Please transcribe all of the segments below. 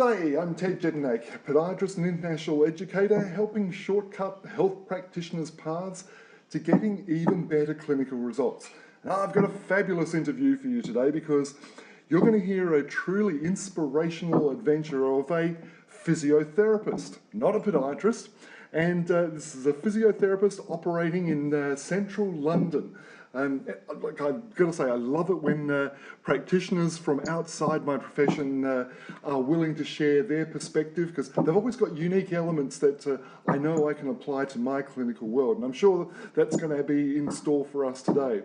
G'day, I'm Ted Jedinak, podiatrist and international educator, helping shortcut health practitioners' paths to getting even better clinical results. And I've got a fabulous interview for you today because you're going to hear a truly inspirational adventure of a physiotherapist, not a podiatrist. And this is a physiotherapist operating in central London. Like I've got to say, I love it when practitioners from outside my profession are willing to share their perspective, because they've always got unique elements that I know I can apply to my clinical world, and I'm sure that's going to be in store for us today.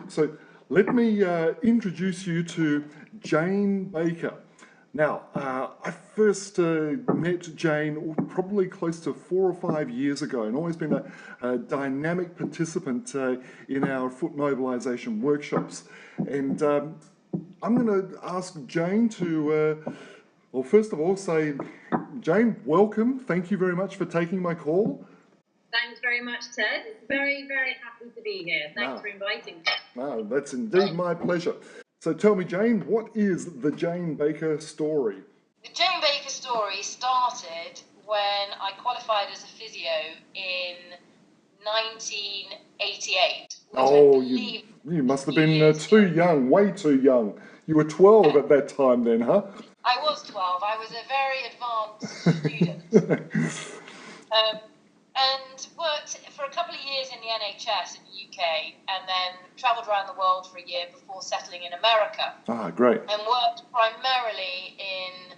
So let me introduce you to Jane Baker. Now, I first met Jane probably close to 4 or 5 years ago, and always been a dynamic participant in our foot mobilisation workshops. And I'm going to ask Jane to, well, first of all, say, Jane, welcome. Thank you very much for taking my call. Thanks very much, Ted. Very, very happy to be here. Thanks for inviting me. That's indeed my pleasure. So tell me, Jane, what is the Jane Baker story? The Jane Baker story started when I qualified as a physio in 1988. Oh, you must have been too young, way too young. You were 12 at that time then, huh? I was 12. I was a very advanced student. And worked for a couple of years in the NHS in the UK, and then travelled around the world for a year before settling in America. Ah, great. And worked primarily in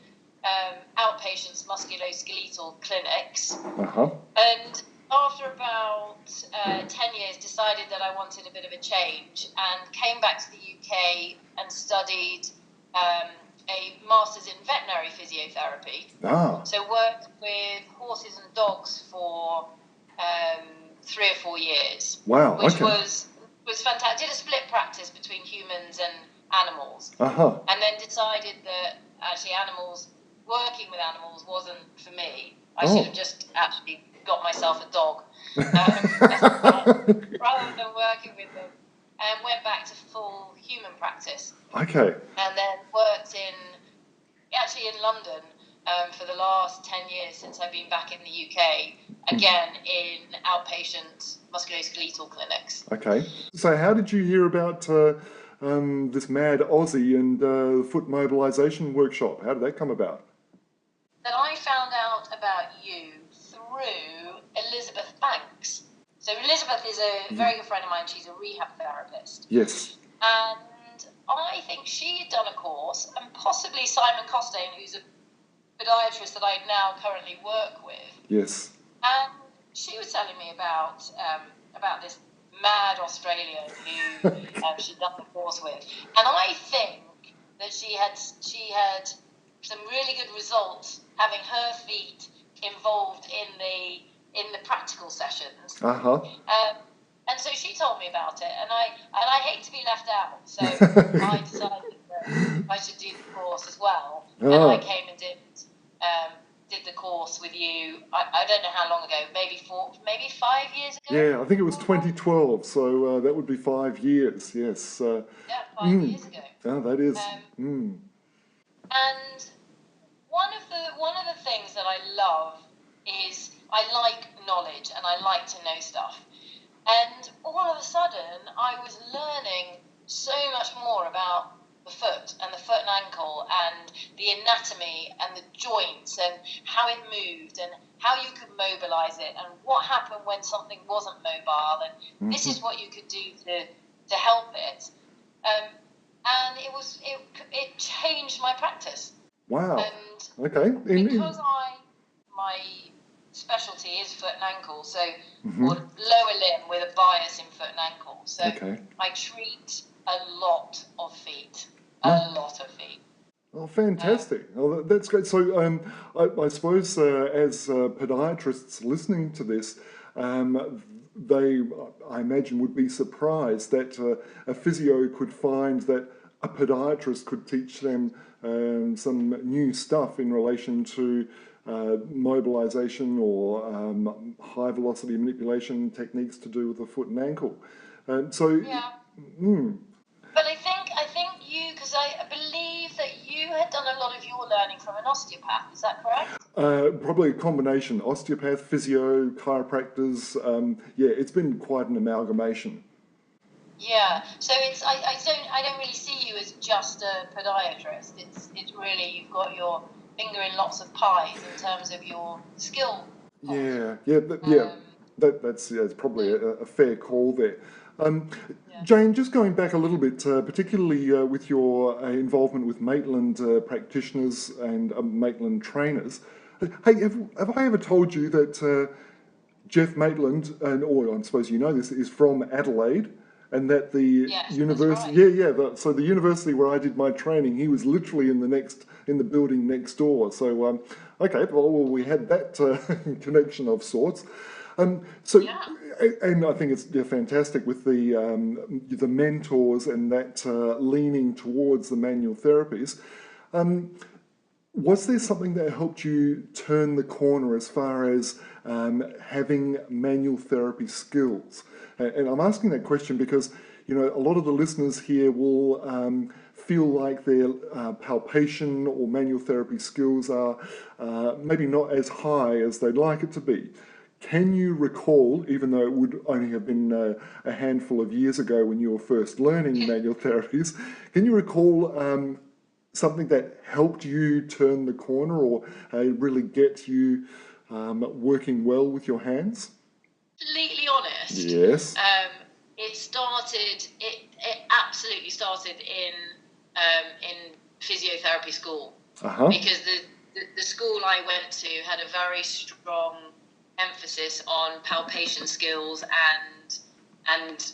outpatients musculoskeletal clinics. Uh-huh. And after about 10 years, decided that I wanted a bit of a change, and came back to the UK and studied a master's in veterinary physiotherapy. So worked with horses and dogs for 3 or 4 years. Wow, which was fantastic. Did a split practice between humans and animals. Uh-huh. And then decided that actually working with animals wasn't for me. I should have just actually got myself a dog rather than working with them. And went back to full human practice. Okay. And then worked in London for the last 10 years since I've been back in the UK, again in outpatient musculoskeletal clinics. Okay. So how did you hear about this mad Aussie and foot mobilisation workshop? How did that come about? That I found out about you through Elizabeth Banks. So Elizabeth is a very good friend of mine. She's a rehab therapist. Yes. And I think she had done a course, and possibly Simon Costain, who's a podiatrist that I now currently work with. Yes. And she was telling me about this mad Australian who she'd done the course with. And I think that she had some really good results having her feet involved in the practical sessions. Uh-huh. And so she told me about it, and I hate to be left out, so I decided that I should do the course as well. And I came and did the course with you. I don't know how long ago, maybe 5 years ago. Yeah, I think it was 2012, so that would be 5 years. Yes. Yeah, 5 years ago. Oh, that is. And one of the things that I love is I like knowledge and I like to know stuff. And all of a sudden, I was learning so much more about the foot and the foot and ankle and the anatomy and the joints and how it moved and how you could mobilise it and what happened when something wasn't mobile, and this is what you could do to help it. And it changed my practice. Wow. And okay. Because my specialty is foot and ankle, so or lower limb with a bias in foot and ankle. So I treat a lot of feet. Oh, fantastic. Oh, that's great. So I suppose as podiatrists listening to this, they, I imagine, would be surprised that a physio could find that a podiatrist could teach them some new stuff in relation to mobilisation or high velocity manipulation techniques to do with the foot and ankle. Yeah. But I think you, because I believe that you had done a lot of your learning from an osteopath, is that correct? Probably a combination, osteopath, physio, chiropractors. Yeah, it's been quite an amalgamation. Yeah, so I don't really see you as just a podiatrist. It's really, you've got your finger in lots of pies in terms of your skill pot. That's it's probably a fair call there. Um, Yeah. Jane, just going back a little bit, particularly with your involvement with Maitland practitioners and Maitland trainers. Hey, have I ever told you that Jeff Maitland, or I suppose you know this, is from Adelaide, and that the Yes, that's university, right. so the university where I did my training, he was literally in the building next door. So okay, well we had that connection of sorts. So, Yeah. and I think it's fantastic with the mentors and that leaning towards the manual therapies. Was there something that helped you turn the corner as far as having manual therapy skills? And I'm asking that question because, you know, a lot of the listeners here will feel like their palpation or manual therapy skills are maybe not as high as they'd like it to be. Can you recall, even though it would only have been a handful of years ago when you were first learning manual therapies, can you recall something that helped you turn the corner or really get you working well with your hands? Completely honest. Yes. It absolutely started in physiotherapy school. Uh-huh. Because the school I went to had a very strong emphasis on palpation skills and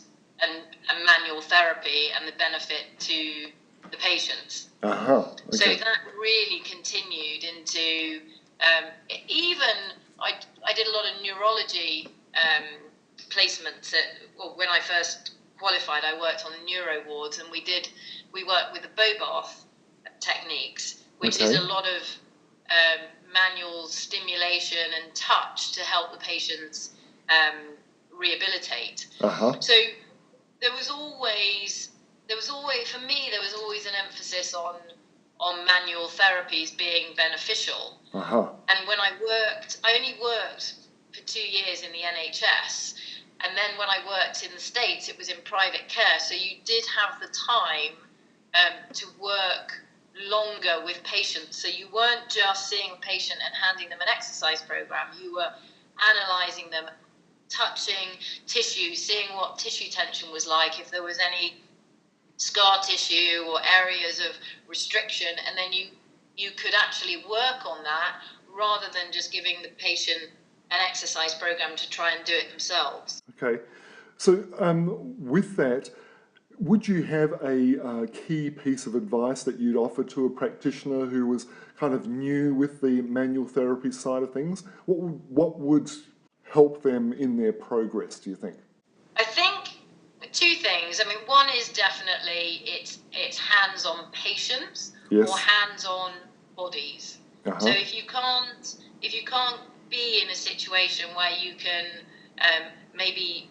manual therapy and the benefit to the patients. Uh-huh. Okay. So that really continued into even I did a lot of neurology placements when I first qualified. I worked on neuro wards, and we worked with the Bobath techniques, which is a lot of manual stimulation and touch to help the patients rehabilitate. Uh-huh. So there was always for me there was always an emphasis on manual therapies being beneficial. Uh-huh. And when I only worked for 2 years in the NHS, and then when I worked in the States, it was in private care, so you did have the time to work longer with patients. So you weren't just seeing a patient and handing them an exercise program. You were analysing them, touching tissue, seeing what tissue tension was like, if there was any scar tissue or areas of restriction, and then you could actually work on that rather than just giving the patient an exercise program to try and do it themselves. Okay. So with that, would you have a key piece of advice that you'd offer to a practitioner who was kind of new with the manual therapy side of things? What would help them in their progress, do you think? I think two things. I mean, one is definitely it's hands-on patients. Yes. Or hands-on bodies. Uh-huh. So if you can't be in a situation where you can maybe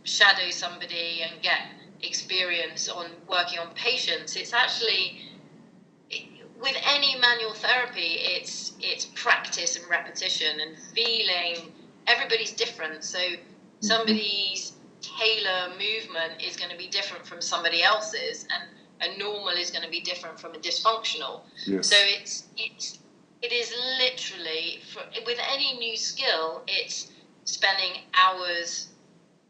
shadow somebody and get experience on working on patients, it's actually, with any manual therapy, it's practice and repetition and feeling. Everybody's different, so somebody's tailor movement is going to be different from somebody else's, and a normal is going to be different from a dysfunctional. Yes. So it is literally, with any new skill, it's spending hours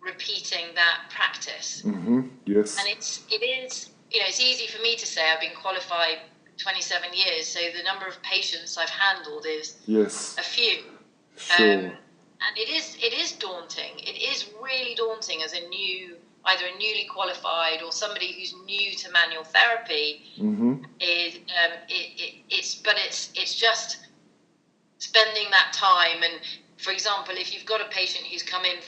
repeating that practice. Mm-hmm. Yes. And it is, it's easy for me to say I've been qualified 27 years, so the number of patients I've handled is a few. Sure. And it is daunting. It is really daunting as either a newly qualified or somebody who's new to manual therapy. Mm-hmm. It's just spending that time. And for example, if you've got a patient who's come in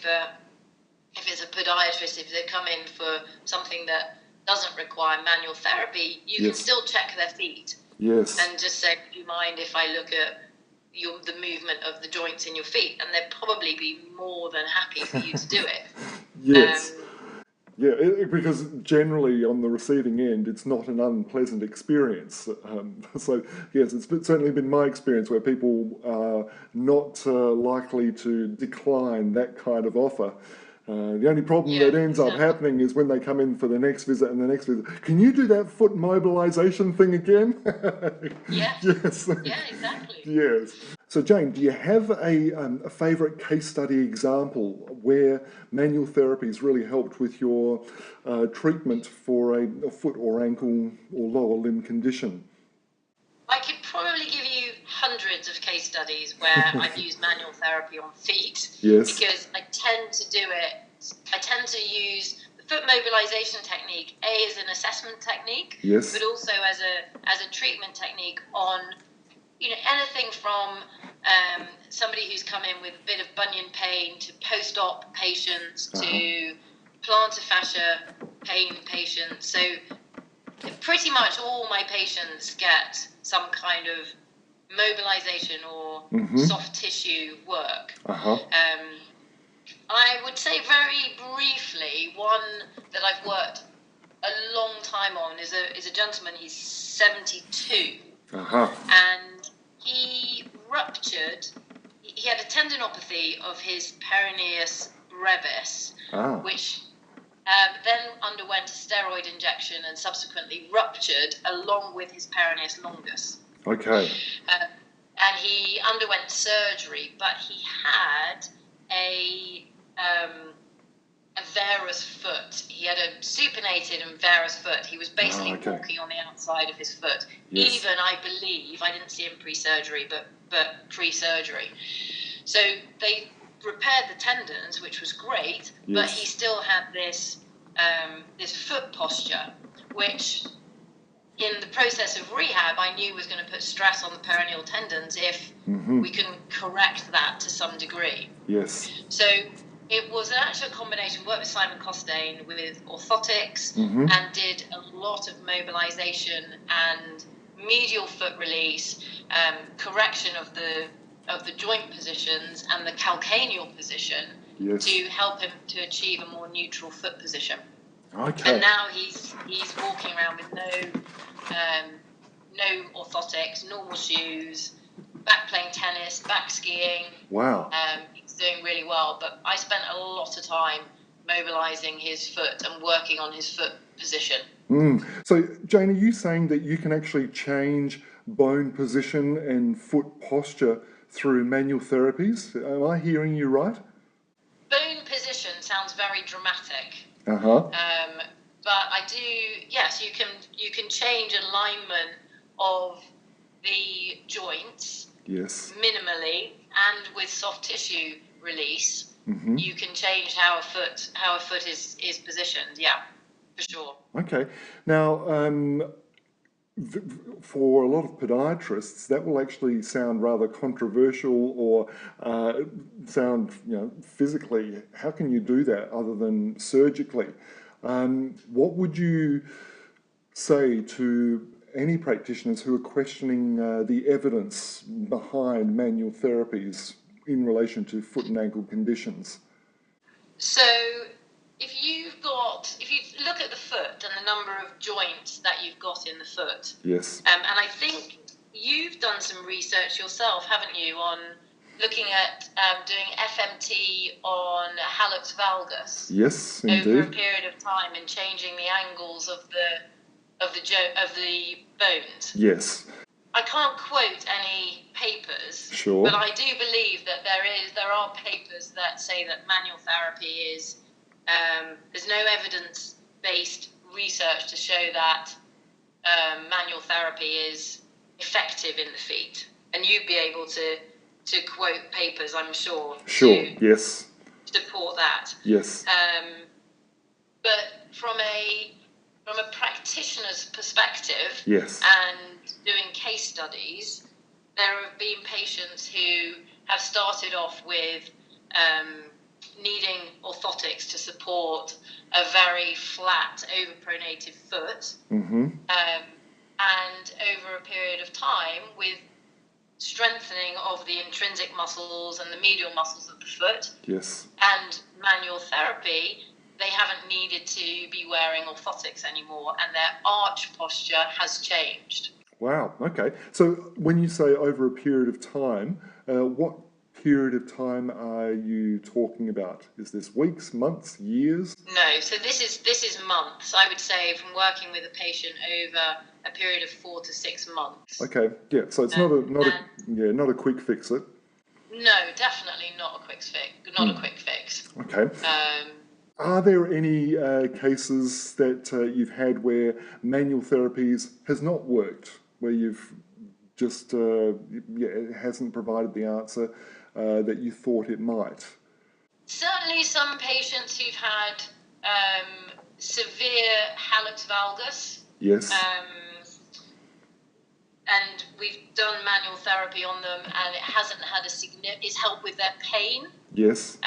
if it's a podiatrist, if they come in for something that doesn't require manual therapy, you can still check their feet. Yes. And just say, do you mind if I look at the movement of the joints in your feet? And they'd probably be more than happy for you to do it. Yes. Yeah, because generally on the receiving end, it's not an unpleasant experience. So, yes, it's certainly been my experience where people are not likely to decline that kind of offer. The only problem Yeah, that ends up exactly. happening is when they come in for the next visit and the next visit. Can you do that foot mobilization thing again? Yes. Yes, Yeah, exactly. yes. So, Jane, do you have a favourite case study example where manual therapy has really helped with your treatment for a foot or ankle or lower limb condition? I could probably give you hundreds of case studies where I've used manual therapy on feet Yes, because I tend to do it. I tend to use the foot mobilization technique as an assessment technique, but yes, also as a treatment technique on anything from somebody who's come in with a bit of bunion pain to post-op patients uh-huh, to plantar fascia pain patients. So pretty much all my patients get some kind of mobilization or mm-hmm, soft tissue work. uh-huh, I would say very briefly, one that I've worked a long time on is a gentleman. He's 72, uh-huh, and he ruptured. He had a tendinopathy of his peroneus brevis, ah, which then underwent a steroid injection and subsequently ruptured along with his peroneus longus. okay, Uh, and he underwent surgery, but he had a varus foot. He had a supinated and varus foot. He was ah, basically okay, walking on the outside of his foot. yes, Even, I believe, I didn't see him pre-surgery, but pre-surgery. So they repaired the tendons, which was great, but he yes, still had this foot posture, which in the process of rehab, I knew was going to put stress on the peroneal tendons if mm-hmm, we couldn't correct that to some degree. yes, So it was an actual combination. Worked with Simon Costain with orthotics mm-hmm, and did a lot of mobilization and medial foot release, correction of the joint positions and the calcaneal position yes, to help him to achieve a more neutral foot position. And okay, now he's walking around with no orthotics, normal shoes, back playing tennis, back skiing. wow. He's doing really well. But I spent a lot of time mobilizing his foot and working on his foot position. Mm. So, Jane, are you saying that you can actually change bone position and foot posture through manual therapies? Am I hearing you right? Bone position sounds very dramatic. Uh huh. But I do, yes, you can change alignment of the joints Yes. minimally and with soft tissue release. Mm-hmm. You can change how a foot is positioned. Yeah, for sure. Okay. Now, for a lot of podiatrists, that will actually sound rather controversial or sound, physically, how can you do that other than surgically? What would you say to any practitioners who are questioning the evidence behind manual therapies in relation to foot and ankle conditions? So if you look at the foot and the number of joints that you've got in the foot, Yes. and I think you've done some research yourself, haven't you, on looking at doing FMT on hallux valgus Yes, over a indeed. period of time and changing the angles of the bones. Yes. I can't quote any papers, but Sure. I do believe that there are papers that say that manual therapy is there's no evidence-based research to show that manual therapy is effective in the feet, and you'd be able to quote papers, I'm sure, Sure. to Yes. support that. Yes. But from a practitioner's perspective Yes. and doing case studies, there have been patients who have started off with needing orthotics to support a very flat, overpronated foot, Mm-hmm. and over a period of time, with strengthening of the intrinsic muscles and the medial muscles of the foot Yes. and manual therapy, they haven't needed to be wearing orthotics anymore, and their arch posture has changed. Wow, okay. So when you say over a period of time, what period of time are you talking about? Is this weeks, months, years? No, so this is months. I would say from working with a patient over a period of 4 to 6 months. Okay, yeah. So it's not a quick fix. It. No, definitely not a quick fix. Not a quick fix. Okay. Are there any cases that you've had where manual therapies has not worked, where you've just it hasn't provided the answer that you thought it might? Certainly, some patients who've had severe hallux valgus. Yes. And we've done manual therapy on them, and it hasn't had it's helped with their pain. Yes.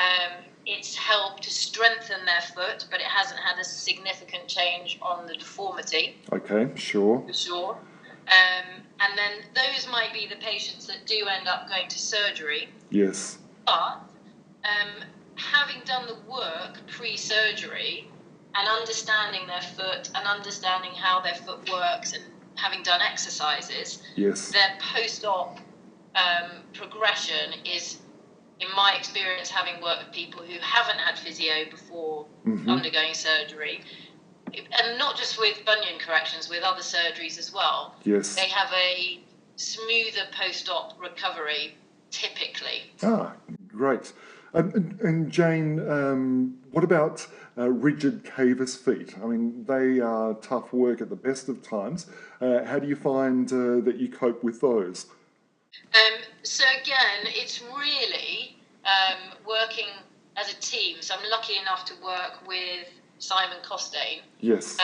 It's helped to strengthen their foot, but it hasn't had a significant change on the deformity. Okay, sure. For sure. And then those might be the patients that do end up going to surgery. Yes. But having done the work pre-surgery and understanding their foot and understanding how their foot works and having done exercises, yes, their post-op progression is, in my experience, having worked with people who haven't had physio before undergoing surgery, and not just with bunion corrections, with other surgeries as well. Yes. They have a smoother post-op recovery, typically. Ah, great. And Jane, what about rigid cavus feet? I mean, they are tough work at the best of times. How do you find that you cope with those? So again, it's really working as a team. So I'm lucky enough to work with Simon Costain. Yes.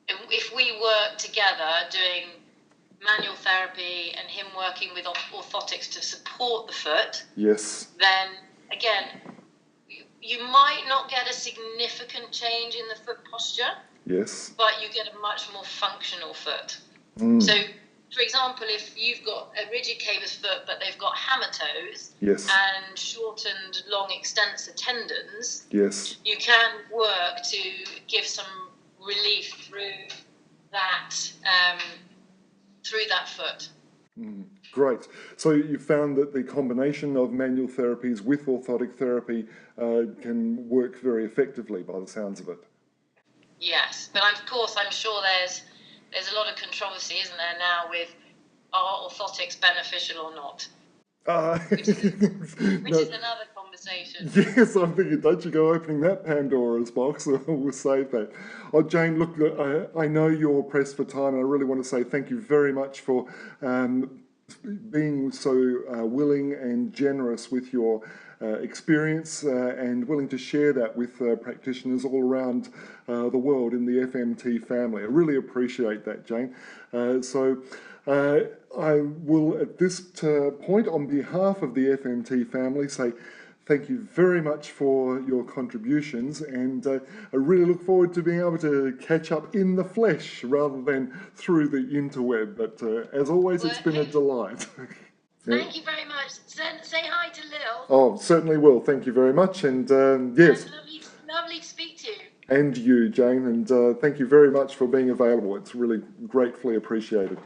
If we work together doing manual therapy and him working with orthotics to support the foot, yes, then again, you might not get a significant change in the foot posture. Yes. But you get a much more functional foot. So, for example, if you've got a rigid cavus foot, but they've got hammer toes, yes, and shortened long extensor tendons, yes, you can work to give some relief through that foot. Great. So you found that the combination of manual therapies with orthotic therapy can work very effectively by the sounds of it. Yes, but of course I'm sure there's a lot of controversy, isn't there, now with are orthotics beneficial or not? Which is another conversation. Yes, I'm thinking, don't you go opening that Pandora's box, or we'll save that. Oh, Jane, look, I know you're pressed for time, and I really want to say thank you very much for being so willing and generous with your experience and willing to share that with practitioners all around the world in the FMT family. I really appreciate that, Jane. I will, at this point, on behalf of the FMT family, say thank you very much for your contributions, and I really look forward to being able to catch up in the flesh rather than through the interweb. But as always, it's been a delight. Thank you very much. Say hi to Lil. Oh, certainly will. Thank you very much. And yes. Lovely to speak to you. And you, Jane. And thank you very much for being available. It's really gratefully appreciated.